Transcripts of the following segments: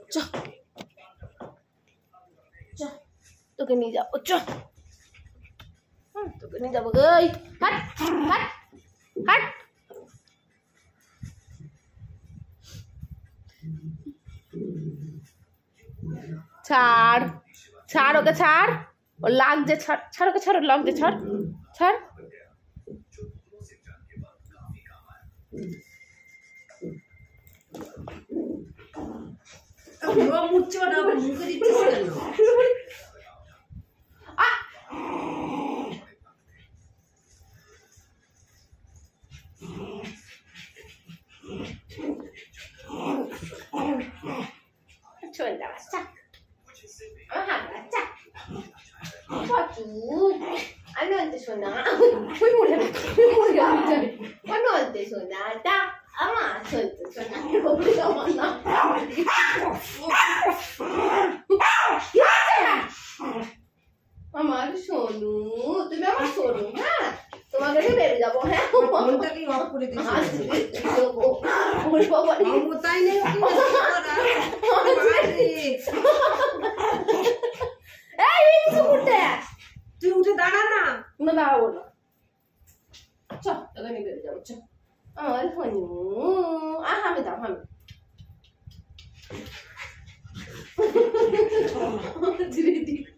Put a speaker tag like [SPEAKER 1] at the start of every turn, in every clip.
[SPEAKER 1] চ চ তোকে নিয়ে যাবো চ তোকে নিয়ে যাবো গই হাট হাট হাট ছাড় ছাড় ওকে ছাড় ও লাগছে ছাড় ছাড় ওকে ছাড় লাগছে ছাড় ছাড় আমি অন্তে শোনা ওই মরে যাবে আমি অন্তে শোনাটা আমার সন্তে শোনা আমার সোনু তুমি আমার সোনু হ্যাঁ তোমাকে নিয়ে বেরিয়ে যাবো হ্যাঁ
[SPEAKER 2] তুই উঠে দাঁড়া না
[SPEAKER 1] না দাঁড়াবো না চ তোকে নিয়ে বেরিয়ে যাবো চ আমার সোনু আমি দাও আমি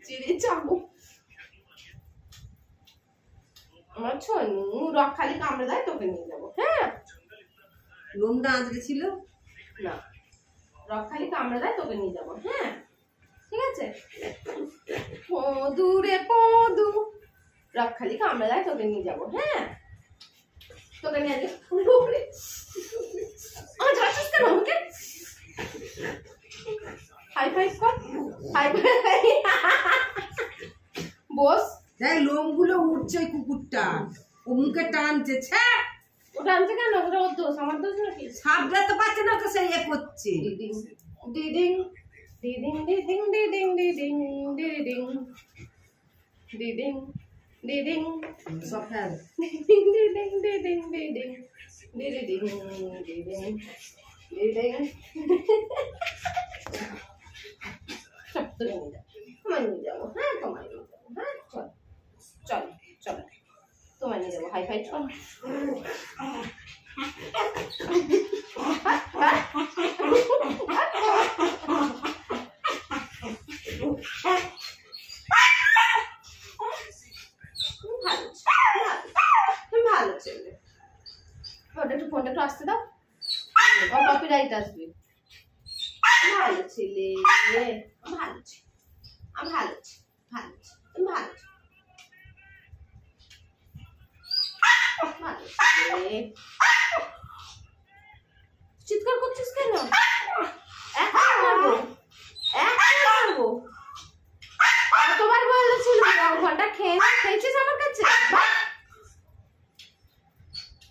[SPEAKER 1] চিড়ে চাবো আমার সোনু রক খালি কামড়ে দেয় তোকে নিয়ে যাবো হ্যাঁ
[SPEAKER 2] লোমটা আঁচড়ে ছিল
[SPEAKER 1] না রক খালি কামড়ে দেয় তোকে নিয়ে যাবো হ্যাঁ ঠিক আছে দূরে পদু রক খালি কামড়ে দেয় তোকে নিয়ে যাবো হ্যাঁ তোকে নিয়ে যাচ্ছিস কেন আমাকে হাই ফাই কর হাই ফাই বস
[SPEAKER 2] দেখ লোমগুলো উঠছে ওই কুকুরটা ও মুখে টানছে
[SPEAKER 1] ওটা আনছে কেন ওটা ওর দোষ আমার দোষ নাকি
[SPEAKER 2] সাবধান তো পাচ্ছে না তো সে ইয়ে করছে
[SPEAKER 1] ডিডিং ডিডিং ডিডিং ডিডিং ডিডিং ডিডিং ডিডিং ডিডিং ডিডিং
[SPEAKER 2] সব ফেল
[SPEAKER 1] ডিডিং ডিডিং ডিডিং ডিডিং ডিডিং ডিডিং ডিডিং সব তো নিয়ে যাবো তোমায় নিয়ে যাবো হ্যাঁ তোমায় নিয়ে যাবো হ্যাঁ চল চল চল তোমায় নিয়ে যাবো হাই ফাই চল ভালো ছেলে ফোনটা একটু আসতে দাও কপিরাইট আসবে ভালো ছেলে ভালো ছেলে আমি ভালো ভালো তুমি ভালো ভালো ছেলে চিৎকার করছিস কেন এখন মারবো কতবার বলেছিল ঘন্টা খেয়েছিস আমার কাছে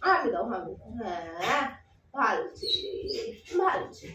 [SPEAKER 1] আমি দাও হ্যাঁ